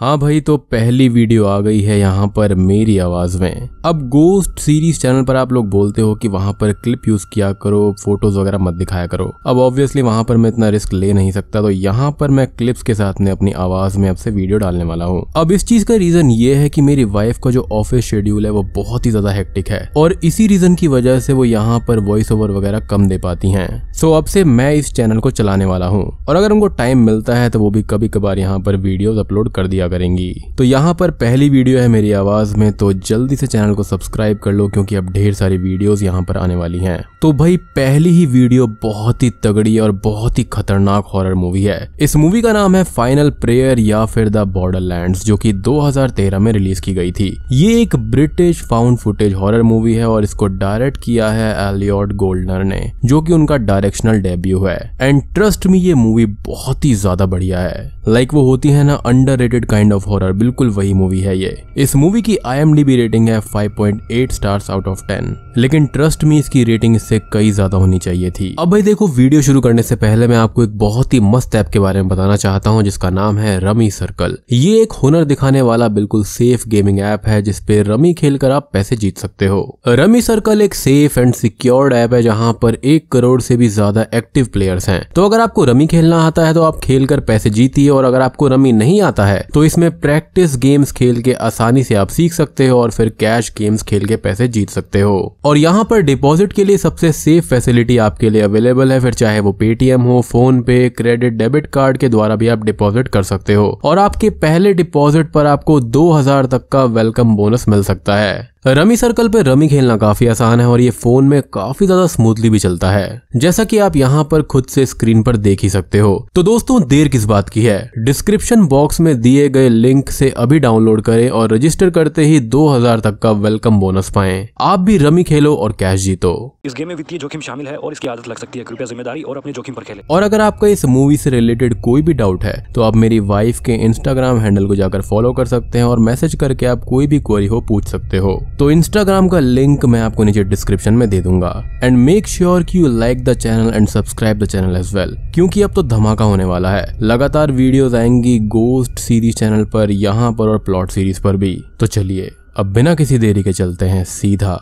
हाँ भाई, तो पहली वीडियो आ गई है यहाँ पर मेरी आवाज में। अब गोस्ट सीरीज चैनल पर आप लोग बोलते हो कि वहाँ पर क्लिप यूज किया करो, फोटोज वगैरह मत दिखाया करो। अब ऑब्वियसली वहाँ पर मैं इतना रिस्क ले नहीं सकता, तो यहाँ पर मैं क्लिप्स के साथ में अपनी आवाज में आपसे वीडियो डालने वाला हूँ। अब इस चीज का रीजन ये है कि मेरी वाइफ का जो ऑफिस शेड्यूल है वो बहुत ही ज्यादा हेक्टिक है और इसी रीजन की वजह से वो यहाँ पर वॉइस ओवर वगैरह कम दे पाती हैं। सो अब से मैं इस चैनल को चलाने वाला हूँ और अगर उनको टाइम मिलता है तो वो भी कभी कभार यहाँ पर वीडियोस अपलोड कर दिया करेंगी। तो यहाँ पर पहली वीडियो है मेरी आवाज में, तो जल्दी से चैनल को सब्सक्राइब कर लो क्योंकि अब ढेर सारी वीडियोस यहाँ पर आने वाली हैं। तो भाई पहली ही वीडियो बहुत ही तगड़ी और बहुत ही खतरनाक हॉरर मूवी है। इस मूवी का नाम है फाइनल प्रेयर या फिर द बॉर्डरलैंड्स, जो कि 2013 में रिलीज की गई थी। ये एक British found footage horror movie है और इसको डायरेक्ट किया है एलियट गोल्डनर ने, जो कि उनका डायरेक्शनल डेब्यू है। एंड ट्रस्ट मी, ये मूवी बहुत ही ज्यादा बढ़िया है। लाइक वो होती है ना अंडररेटेड काइंड ऑफ हॉरर, बिल्कुल वही मूवी है ये। इस मूवी की IMDb रेटिंग है 5.8 स्टार्स आउट ऑफ 10, लेकिन ट्रस्ट मी इसकी रेटिंग इससे कई ज्यादा होनी चाहिए थी। अब भाई देखो, वीडियो शुरू करने से पहले मैं आपको एक बहुत ही मस्त ऐप के बारे में बताना चाहता हूँ जिसका नाम है रमी सर्कल। ये एक हुनर दिखाने वाला बिल्कुल सेफ गेमिंग ऐप है जिसपे रमी खेलकर आप पैसे जीत सकते हो। रमी सर्कल एक सेफ एंड सिक्योर्ड ऐप है जहाँ पर 1 करोड़ से भी ज्यादा एक्टिव प्लेयर्स हैं। तो अगर आपको रमी खेलना आता है तो आप खेलकर पैसे जीतिए, और अगर आपको रमी नहीं आता है तो इसमें प्रैक्टिस गेम्स खेल के आसानी से आप सीख सकते हो और फिर कैश गेम्स खेल के पैसे जीत सकते हो। और यहाँ पर डिपॉजिट के लिए सबसे सेफ फैसिलिटी आपके लिए अवेलेबल है, फिर चाहे वो पेटीएम हो, फोन पे, क्रेडिट, डेबिट कार्ड के द्वारा भी आप डिपॉजिट कर सकते हो और आपके पहले डिपॉजिट पर आपको 2000 तक का वेलकम बोनस मिल सकता है। रमी सर्कल पे रमी खेलना काफी आसान है और ये फोन में काफी ज्यादा स्मूथली भी चलता है, जैसा कि आप यहाँ पर खुद से स्क्रीन पर देख ही सकते हो। तो दोस्तों देर किस बात की है, डिस्क्रिप्शन बॉक्स में दिए गए लिंक से अभी डाउनलोड करें और रजिस्टर करते ही 2000 तक का वेलकम बोनस पाएं। आप भी रमी खेलो और कैश जीतो। इस गेम में वित्तीय जोखिम शामिल है और इसकी आदत लग सकती है, कृपया जिम्मेदारी और अपने जोखिम पर खेलें। और अगर आपका इस मूवी से रिलेटेड कोई भी डाउट है तो आप मेरी वाइफ के इंस्टाग्राम हैंडल को जाकर फॉलो कर सकते हैं और मैसेज करके आप कोई भी क्वेरी हो पूछ सकते हो। तो इंस्टाग्राम का लिंक मैं आपको नीचे डिस्क्रिप्शन में दे दूंगा। एंड मेक श्योर कि you like the channel and subscribe the channel as well, क्योंकि अब तो धमाका होने वाला है। लगातार वीडियोस आएंगी गोस्ट सीरीज चैनल पर, यहाँ पर और प्लॉट सीरीज पर भी। तो चलिए अब बिना किसी देरी के चलते हैं सीधा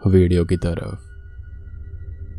वीडियो की तरफ।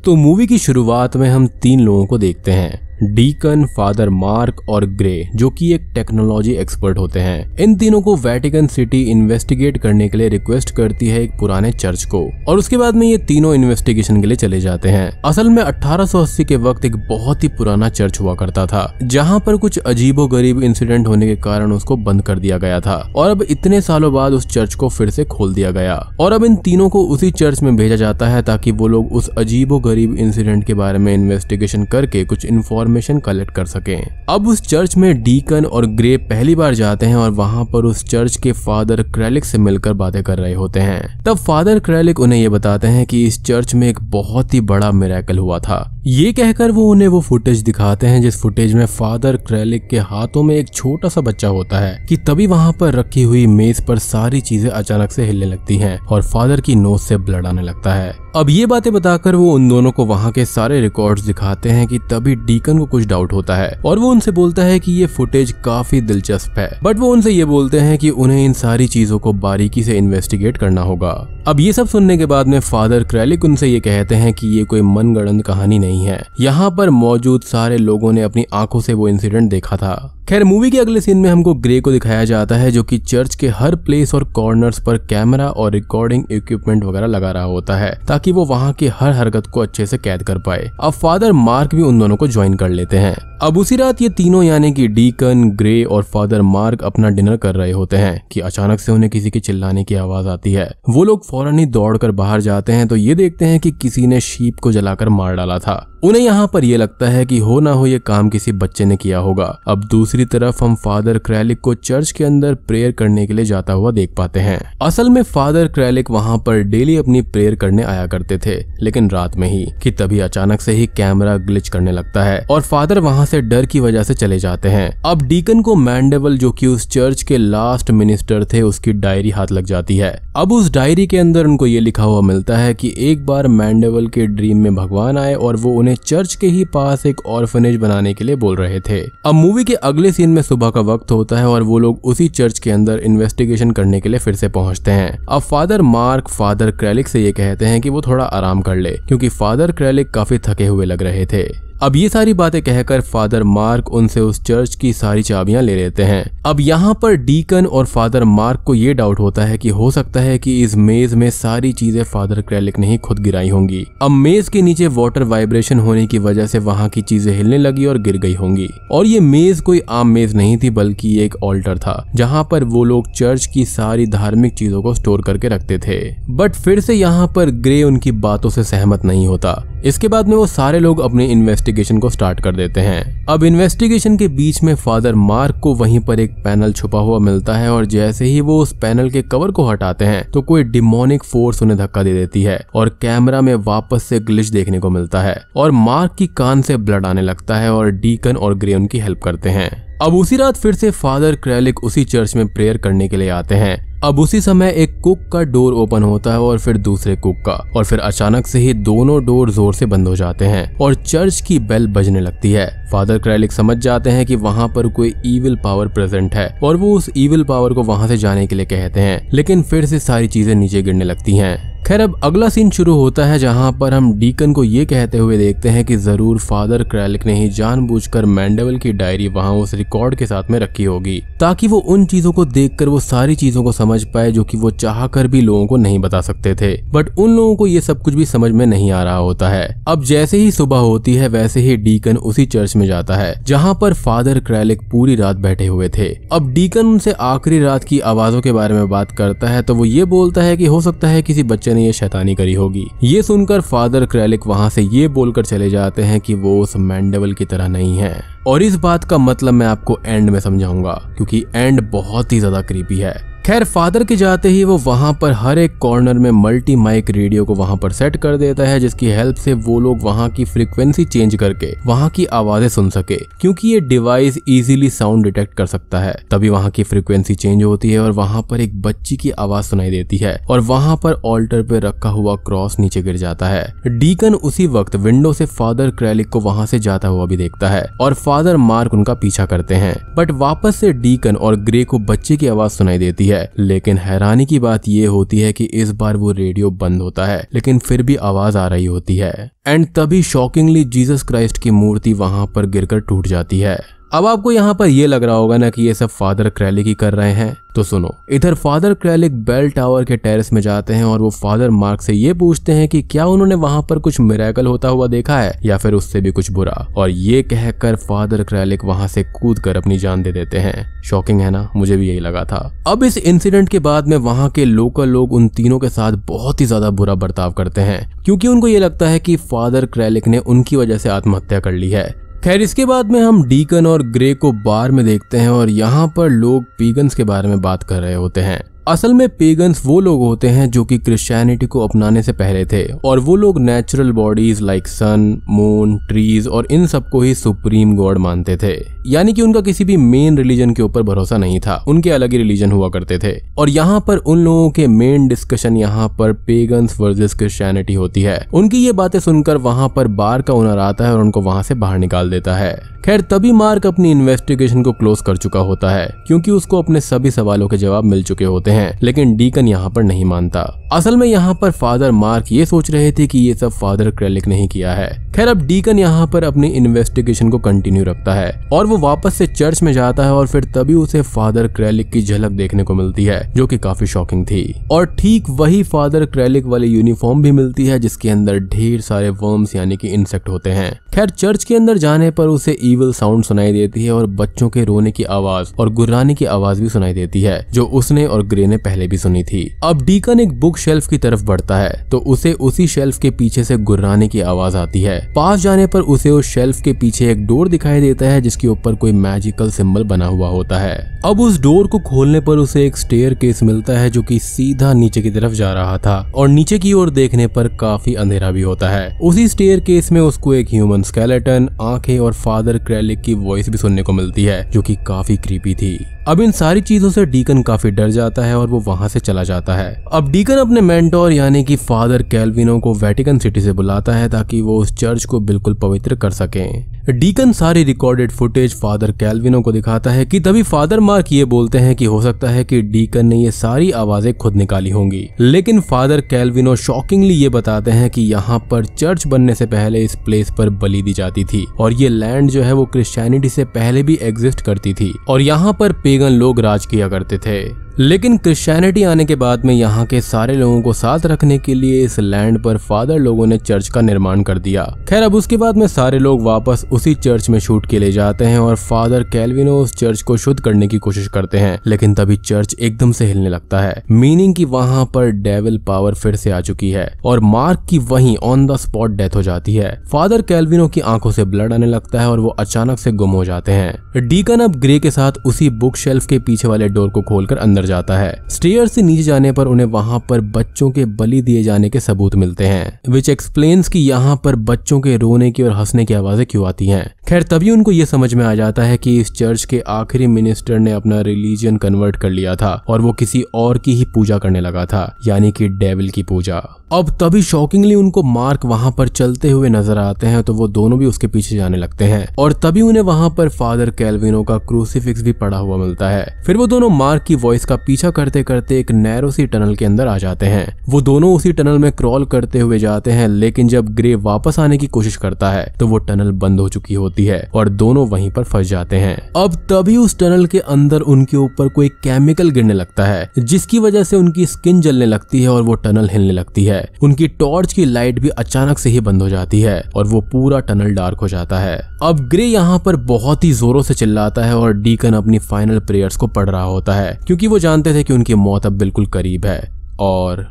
तो मूवी की शुरुआत में हम 3 लोगों को देखते हैं, डीकन, फादर मार्क और ग्रे, जो कि एक टेक्नोलॉजी एक्सपर्ट होते हैं। इन तीनों को वेटिकन सिटी इन्वेस्टिगेट करने के लिए रिक्वेस्ट करती है एक पुराने चर्च को, और उसके बाद में ये तीनों इन्वेस्टिगेशन के लिए चले जाते हैं। असल में 1880 के वक्त एक बहुत ही पुराना चर्च हुआ करता था जहां पर कुछ अजीबोगरीब इंसिडेंट होने के कारण उसको बंद कर दिया गया था, और अब इतने सालों बाद उस चर्च को फिर से खोल दिया गया और अब इन तीनों को उसी चर्च में भेजा जाता है ताकि वो लोग उस अजीबोगरीब इंसिडेंट के बारे में इन्वेस्टिगेशन करके कुछ इन्फॉर्मेशन कलेक्ट कर सकें। अब उस चर्च में डीकन और ग्रे पहली बार जाते हैं और वहां पर उस चर्च के फादर क्रैलिक से मिलकर बातें कर रहे होते हैं। तब फादर क्रैलिक उन्हें ये बताते हैं कि इस चर्च में एक बहुत ही बड़ा मिरेकल हुआ था। ये कहकर वो उन्हें वो फुटेज दिखाते हैं जिस फुटेज में फादर क्रैलिक के हाथों में एक छोटा सा बच्चा होता है कि तभी वहां पर रखी हुई मेज पर सारी चीजें अचानक से हिलने लगती हैं और फादर की नोज से ब्लड आने लगता है। अब ये बातें बताकर वो उन दोनों को वहां के सारे रिकॉर्ड्स दिखाते हैं कि तभी डीकन को कुछ डाउट होता है और वो उनसे बोलता है कि ये फुटेज काफी दिलचस्प है, बट वो उनसे ये बोलते हैं कि उन्हें इन सारी चीजों को बारीकी से इन्वेस्टिगेट करना होगा। अब ये सब सुनने के बाद में फादर क्रैलिक उनसे ये कहते हैं कि ये कोई मनगढ़ंत कहानी नहीं है, यहाँ पर मौजूद सारे लोगों ने अपनी आंखों से वो इंसिडेंट देखा था। खैर मूवी के अगले सीन में हमको ग्रे को दिखाया जाता है जो कि चर्च के हर प्लेस और कॉर्नर्स पर कैमरा और रिकॉर्डिंग इक्विपमेंट वगैरह लगा रहा होता है ताकि वो वहां की हर हरकत को अच्छे से कैद कर पाए। अब फादर मार्क भी उन दोनों को ज्वाइन कर लेते हैं। अब उसी रात ये तीनों यानी कि डीकन, ग्रे और फादर मार्क अपना डिनर कर रहे होते हैं कि अचानक से उन्हें किसी के चिल्लाने की आवाज आती है। वो लोग फौरन ही दौड़कर बाहर जाते हैं तो ये देखते हैं कि किसी ने शीप को जलाकर मार डाला था। उन्हें यहाँ पर यह लगता है कि हो ना हो ये काम किसी बच्चे ने किया होगा। अब दूसरी तरफ हम फादर क्रैलिक को चर्च के अंदर प्रेयर करने के लिए जाता हुआ देख पाते हैं। असल में फादर क्रैलिक वहाँ पर डेली अपनी प्रेयर करने आया करते थे, लेकिन रात में ही कि तभी अचानक से ही कैमरा ग्लिच करने लगता है और फादर वहाँ से डर की वजह से चले जाते हैं। अब डीकन को मैंडेवल, जो कि उस चर्च के लास्ट मिनिस्टर थे, उसकी डायरी हाथ लग जाती है। अब उस डायरी के अंदर उनको ये लिखा हुआ मिलता है कि एक बार मैंडेवल के ड्रीम में भगवान आए और वो उन्हें उन्हें चर्च के ही पास एक ऑर्फनेज बनाने के लिए बोल रहे थे। अब मूवी के अगले सीन में सुबह का वक्त होता है और वो लोग उसी चर्च के अंदर इन्वेस्टिगेशन करने के लिए फिर से पहुंचते हैं। अब फादर मार्क फादर क्रेलिक से ये कहते हैं कि वो थोड़ा आराम कर ले, क्योंकि फादर क्रेलिक काफी थके हुए लग रहे थे। अब ये सारी बातें कहकर फादर मार्क उनसे उस चर्च की सारी चाबियां ले लेते हैं। अब यहाँ पर डीकन और फादर मार्क को ये डाउट होता है कि हो सकता है कि इस मेज में सारी चीजें फादर क्रेलिक ने ही खुद गिराई होंगी। अब मेज के नीचे वाटर वाइब्रेशन होने की वजह से वहाँ की चीजें हिलने लगी और गिर गई होंगी। और ये मेज कोई आम मेज नहीं थी, बल्कि एक ऑल्टर था जहाँ पर वो लोग चर्च की सारी धार्मिक चीजों को स्टोर करके रखते थे। बट फिर से यहाँ पर ग्रे उनकी बातों से सहमत नहीं होता। इसके बाद में वो सारे लोग अपने इन्वेस्टिगेशन को स्टार्ट कर देते हैं। अब इन्वेस्टिगेशन के बीच में फादर मार्क को वहीं पर एक पैनल छुपा हुआ मिलता है और जैसे ही वो उस पैनल के कवर को हटाते हैं तो कोई डिमोनिक फोर्स उन्हें धक्का दे देती है और कैमरा में वापस से ग्लिच देखने को मिलता है और मार्क की कान से ब्लड आने लगता है और डीकन और ग्रे उनकी हेल्प करते हैं। अब उसी रात फिर से फादर क्रेलिक उसी चर्च में प्रेयर करने के लिए आते हैं। अब उसी समय एक कुक का डोर ओपन होता है और फिर दूसरे कुक का, और फिर अचानक से ही दोनों डोर जोर से बंद हो जाते हैं और चर्च की बेल बजने लगती है। फादर क्रेलिक समझ जाते हैं कि वहाँ पर कोई इविल पावर प्रेजेंट है और वो उस इविल पावर को वहाँ से जाने के लिए कहते हैं, लेकिन फिर से सारी चीजें नीचे गिरने लगती हैं। खैर अब अगला सीन शुरू होता है जहाँ पर हम डीकन को ये कहते हुए देखते हैं कि जरूर फादर क्रेलिक ने ही जानबूझकर मैंडेवल की डायरी वहाँ उस रिकॉर्ड के साथ में रखी होगी ताकि वो उन चीजों को देखकर वो सारी चीजों को समझ पाए जो कि वो चाहकर भी लोगों को नहीं बता सकते थे। बट उन लोगों को ये सब कुछ भी समझ में नहीं आ रहा होता है। अब जैसे ही सुबह होती है वैसे ही डीकन उसी चर्च में जाता है जहाँ पर फादर क्रेलिक पूरी रात बैठे हुए थे। अब डीकन उनसे आखिरी रात की आवाजों के बारे में बात करता है तो वो ये बोलता है कि हो सकता है किसी बच्चे ने ये शैतानी करी होगी। ये सुनकर फादर क्रेलिक वहाँ से ये बोलकर चले जाते हैं कि वो उस मैंडेवल की तरह नहीं है, और इस बात का मतलब मैं आपको एंड में समझाऊंगा क्योंकि एंड बहुत ही ज्यादा क्रीपी है। खैर फादर के जाते ही वो वहाँ पर हर एक कॉर्नर में मल्टी माइक रेडियो को वहाँ पर सेट कर देता है जिसकी हेल्प से वो लोग वहाँ की फ्रीक्वेंसी चेंज करके वहाँ की आवाजें सुन सके, क्योंकि ये डिवाइस इजीली साउंड डिटेक्ट कर सकता है। तभी वहाँ की फ्रीक्वेंसी चेंज होती है और वहाँ पर एक बच्ची की आवाज सुनाई देती है और वहाँ पर ऑल्टर पे रखा हुआ क्रॉस नीचे गिर जाता है। डीकन उसी वक्त विंडो से फादर क्रेलिक को वहाँ से जाता हुआ भी देखता है और फादर मार्क उनका पीछा करते हैं। बट वापस से डीकन और ग्रे को बच्चे की आवाज सुनाई देती है, लेकिन हैरानी की बात ये होती है कि इस बार वो रेडियो बंद होता है लेकिन फिर भी आवाज आ रही होती है। एंड तभी शॉकिंगली जीसस क्राइस्ट की मूर्ति वहां पर गिरकर टूट जाती है। अब आपको यहाँ पर ये लग रहा होगा ना कि ये सब फादर क्रेलिक ही कर रहे हैं, तो सुनो। इधर फादर क्रेलिक बेल टावर के टेरेस में जाते हैं और वो फादर मार्क से ये पूछते हैं कि क्या उन्होंने वहां पर कुछ मिरेकल होता हुआ देखा है या फिर उससे भी कुछ बुरा, और ये कहकर फादर क्रेलिक वहां से कूदकर अपनी जान दे देते हैं। शॉकिंग है ना, मुझे भी यही लगा था। अब इस इंसिडेंट के बाद में वहां के लोकल लोग उन तीनों के साथ बहुत ही ज्यादा बुरा बर्ताव करते हैं क्योंकि उनको ये लगता है कि फादर क्रेलिक ने उनकी वजह से आत्महत्या कर ली है। खैर इसके बाद में हम डीकन और ग्रे को बार में देखते हैं और यहाँ पर लोग पीगन्स के बारे में बात कर रहे होते हैं। असल में पेगन्स वो लोग होते हैं जो कि क्रिश्चियनिटी को अपनाने से पहले थे और वो लोग नेचुरल बॉडीज लाइक सन, मून, ट्रीज और इन सबको ही सुप्रीम गॉड मानते थे। यानी कि उनका किसी भी मेन रिलीजन के ऊपर भरोसा नहीं था, उनके अलग ही रिलीजन हुआ करते थे। और यहाँ पर उन लोगों के मेन डिस्कशन यहाँ पर पेगन्स वर्सेस क्रिश्चियनिटी होती है। उनकी ये बातें सुनकर वहाँ पर बार का ओनर आता है और उनको वहाँ से बाहर निकाल देता है। खैर तभी मार्क अपनी इन्वेस्टिगेशन को क्लोज कर चुका होता है क्योंकि उसको अपने सभी सवालों के जवाब मिल चुके होते हैं, लेकिन डीकन यहाँ पर नहीं मानता। असल में यहाँ पर फादर मार्क ये सोच रहे थे कि ये सब फादर क्रेलिक ने ही किया है। खैर अब डीकन यहाँ पर अपनी इन्वेस्टिगेशन को कंटिन्यू रखता है और वो वापस से चर्च में जाता है और फिर तभी उसे फादर क्रेलिक की झलक देखने को मिलती है जो कि काफी शॉकिंग थी। और ठीक वही फादर क्रेलिक वाली यूनिफॉर्म भी मिलती है जिसके अंदर ढेर सारे वर्म्स यानी कि इंसेक्ट होते हैं। खैर चर्च के अंदर जाने पर उसे ईविल साउंड सुनाई देती है और बच्चों के रोने की आवाज और गुर्राने की आवाज भी सुनाई देती है जो उसने और ग्रे ने पहले भी सुनी थी। अब डीकन एक बुक शेल्फ की तरफ बढ़ता है तो उसे उसी शेल्फ के पीछे से गुर्राने की आवाज आती है। पास जाने पर उसे उस शेल्फ के पीछे एक डोर दिखाई देता है जिसके ऊपर कोई मैजिकल सिंबल बना हुआ होता है। अब उस डोर को खोलने पर उसे एक स्टेयर केस मिलता है जो कि सीधा नीचे की तरफ जा रहा था और नीचे की ओर देखने पर काफी अंधेरा भी होता है। उसी स्टेयर केस में उसको एक ह्यूमन स्केलेटन, आंखें और फादर क्रेलिक की वॉइस भी सुनने को मिलती है जो कि काफी क्रीपी थी। अब इन सारी चीजों से डीकन काफी डर जाता है और वो वहां से चला जाता है। अब डीकन अपने मेंटोर यानी कि फादर कैल्विनो को वेटिकन सिटी से बुलाता है ताकि वो उस चर्च को बिल्कुल पवित्र कर सके। डीकन सारी रिकॉर्डेड फुटेज फादर कैल्विनो को दिखाता है कि तभी फादर मार्क ये बोलते हैं कि हो सकता है कि डीकन ने ये सारी आवाजें खुद निकाली होंगी, लेकिन फादर कैल्विनो शॉकिंगली ये बताते हैं कि यहाँ पर चर्च बनने से पहले इस प्लेस पर बलि दी जाती थी और ये लैंड जो है वो क्रिश्चियनिटी से पहले भी एग्जिस्ट करती थी और यहाँ पर पेगन लोग राज किया करते थे। लेकिन क्रिश्चियनिटी आने के बाद में यहाँ के सारे लोगों को साथ रखने के लिए इस लैंड पर फादर लोगों ने चर्च का निर्माण कर दिया। खैर अब उसके बाद में सारे लोग वापस उसी चर्च में शूट के लिए जाते हैं और फादर कैल्विनो उस चर्च को शुद्ध करने की कोशिश करते हैं, लेकिन तभी चर्च एकदम से हिलने लगता है, मीनिंग कि वहाँ पर डेविल पावर फिर से आ चुकी है और मार्क की वहीं ऑन द स्पॉट डेथ हो जाती है। फादर कैल्विनो की आंखों से ब्लड आने लगता है और वो अचानक से गुम हो जाते हैं। डीकन अब ग्रे के साथ उसी बुक शेल्फ के पीछे वाले डोर को खोलकर अंदर जाता है। स्टेयर से नीचे जाने पर उन्हें वहां पर बच्चों के बलि दिए जाने के सबूत मिलते हैं, विच एक्सप्लेन्स कि यहाँ पर बच्चों के रोने की और हंसने की आवाजें क्यों आती हैं। खैर तभी उनको ये समझ में आ जाता है कि इस चर्च के आखिरी मिनिस्टर ने अपना रिलीजन कन्वर्ट कर लिया था और वो किसी और की ही पूजा करने लगा था, यानी कि डेविल की पूजा। अब तभी शॉकिंगली उनको मार्क वहां पर चलते हुए नजर आते हैं, तो वो दोनों भी उसके पीछे जाने लगते हैं और तभी उन्हें वहां पर फादर कैल्विनो का क्रूसीफिक्स भी पड़ा हुआ मिलता है। फिर वो दोनों मार्क की वॉइस का पीछा करते करते एक नैरो सी टनल के अंदर आ जाते हैं। वो दोनों उसी टनल में क्रॉल करते हुए जाते हैं, लेकिन जब ग्रे वापस आने की कोशिश करता है तो वो टनल बंद हो चुकी होती है और दोनों वहीं पर फंस जाते हैं। अब तभी उस टनल के अंदर उनके ऊपर कोई केमिकल गिरने लगता है, जिसकी वजह से उनकी स्किन जलने लगती है और वो टनल हिलने लगती है। उनकी टॉर्च की लाइट भी अचानक से ही बंद हो जाती है और वो पूरा टनल डार्क हो जाता है। अब ग्रे यहाँ पर बहुत ही जोरों से चिल्लाता है और डीकन अपनी फाइनल प्रेयर्स को पढ़ रहा होता है, क्योंकि वो जानते थे कि उनकी मौत अब बिल्कुल करीब है। और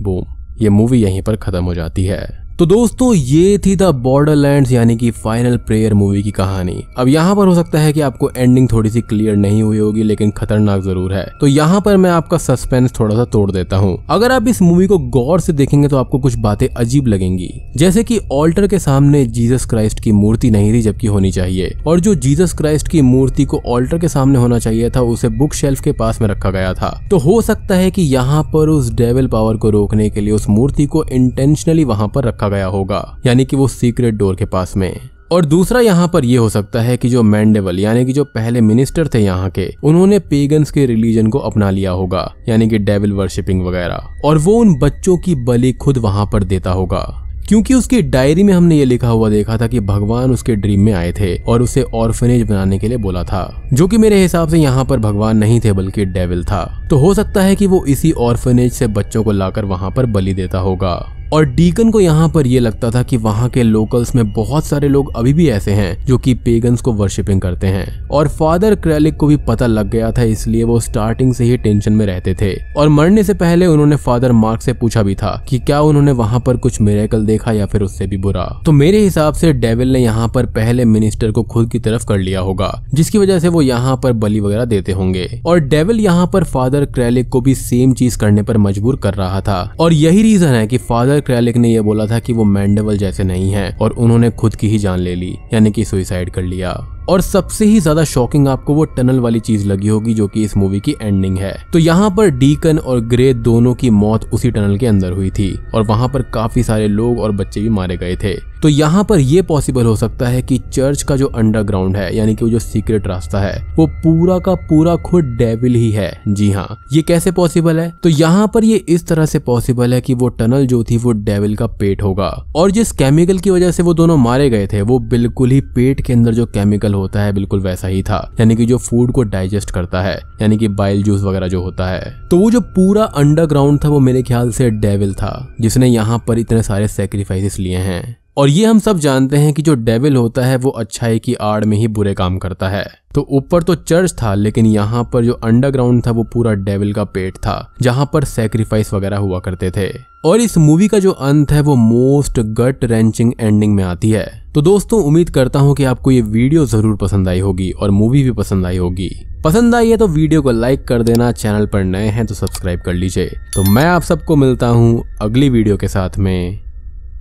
बूम, ये मूवी यहीं पर खत्म हो जाती है। तो दोस्तों ये थी द बॉर्डरलैंड्स यानी कि फाइनल प्रेयर मूवी की कहानी। अब यहाँ पर हो सकता है कि आपको एंडिंग थोड़ी सी क्लियर नहीं हुई होगी, लेकिन खतरनाक जरूर है। तो यहाँ पर मैं आपका सस्पेंस थोड़ा सा तोड़ देता हूँ। अगर आप इस मूवी को गौर से देखेंगे तो आपको कुछ बातें अजीब लगेंगी, जैसे कि ऑल्टर के सामने जीसस क्राइस्ट की मूर्ति नहीं थी जबकि होनी चाहिए, और जो जीसस क्राइस्ट की मूर्ति को ऑल्टर के सामने होना चाहिए था उसे बुक शेल्फ के पास में रखा गया था। तो हो सकता है कि यहाँ पर उस डेविल पावर को रोकने के लिए उस मूर्ति को इंटेंशनली वहां पर रखा गया होगा, यानी कि वो सीक्रेट डोर के पास में। और दूसरा यहाँ पर ये हो सकता है कि जो मैंडेवल यानी कि जो पहले मिनिस्टर थे यहाँ के, उन्होंने पेगन्स के रिलीजन को अपना लिया होगा, यानी कि डेविल वर्शिपिंग वगैरह, और वो उन बच्चों की बलि खुद वहां पर देता होगा, क्योंकि उसकी डायरी में हमने ये लिखा हुआ देखा था कि भगवान उसके ड्रीम में आए थे और उसे ऑर्फनेज बनाने के लिए बोला था, जो कि मेरे हिसाब से यहाँ पर भगवान नहीं थे बल्कि डेविल था। तो हो सकता है कि वो इसी ऑर्फनेज से बच्चों को लाकर वहां पर बलि देता होगा। और डीकन को यहाँ पर यह लगता था कि वहाँ के लोकल्स में बहुत सारे लोग अभी भी ऐसे हैं जो कि पेगन्स को वर्शिपिंग करते हैं, और फादर क्रेलिक को भी पता लग गया था, इसलिए वो स्टार्टिंग से ही टेंशन में रहते थे। और मरने से पहले उन्होंने फादर मार्क से पूछा भी था कि क्या उन्होंने वहाँ पर कुछ मिरेकल देखा या फिर उससे भी बुरा। तो मेरे हिसाब से डेविल ने यहाँ पर पहले मिनिस्टर को खुद की तरफ कर लिया होगा, जिसकी वजह से वो यहाँ पर बलि वगैरह देते होंगे, और डेविल यहाँ पर फादर क्रेलिक को भी सेम चीज करने पर मजबूर कर रहा था। और यही रीजन है कि फादर क्रेलिक ने यह बोला था कि वो मैंडेवल जैसे नहीं है, और उन्होंने खुद की ही जान ले ली, यानी कि सुसाइड कर लिया। और सबसे ही ज्यादा शॉकिंग आपको वो टनल वाली चीज लगी होगी जो कि इस मूवी की एंडिंग है। तो यहाँ पर डीकन और ग्रे दोनों की मौत उसी टनल के अंदर हुई थी, और वहां पर काफी सारे लोग और बच्चे भी मारे गए थे। तो यहाँ पर यह पॉसिबल हो सकता है कि चर्च का जो अंडरग्राउंड है, यानी कि वो जो सीक्रेट रास्ता है, वो पूरा का पूरा खुद डेविल ही है। जी हाँ, ये कैसे पॉसिबल है? तो यहाँ पर ये इस तरह से पॉसिबल है कि वो टनल जो थी वो डेविल का पेट होगा, और जिस केमिकल की वजह से वो दोनों मारे गए थे वो बिल्कुल ही पेट के अंदर जो केमिकल होता है बिल्कुल वैसा ही था, यानी कि जो फूड को डाइजेस्ट करता है, यानी कि बाइल जूस वगैरह जो होता है। तो वो जो पूरा अंडरग्राउंड था वो मेरे ख्याल से डेविल था, जिसने यहाँ पर इतने सारे सैक्रिफाइसेस लिए हैं। और ये हम सब जानते हैं कि जो डेविल होता है वो अच्छाई की आड़ में ही बुरे काम करता है। तो ऊपर तो चर्च था, लेकिन यहाँ पर जो अंडरग्राउंड था वो पूरा डेविल का पेट था, जहाँ पर सैक्रिफाइस वगैरह हुआ करते थे। और इस मूवी का जो अंत है वो मोस्ट गट रेंचिंग एंडिंग में आती है। तो दोस्तों उम्मीद करता हूँ कि आपको ये वीडियो जरूर पसंद आई होगी और मूवी भी पसंद आई होगी। पसंद आई है तो वीडियो को लाइक कर देना, चैनल पर नए हैं तो सब्सक्राइब कर लीजिए। तो मैं आप सबको मिलता हूँ अगली वीडियो के साथ में,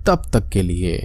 तब तक के लिए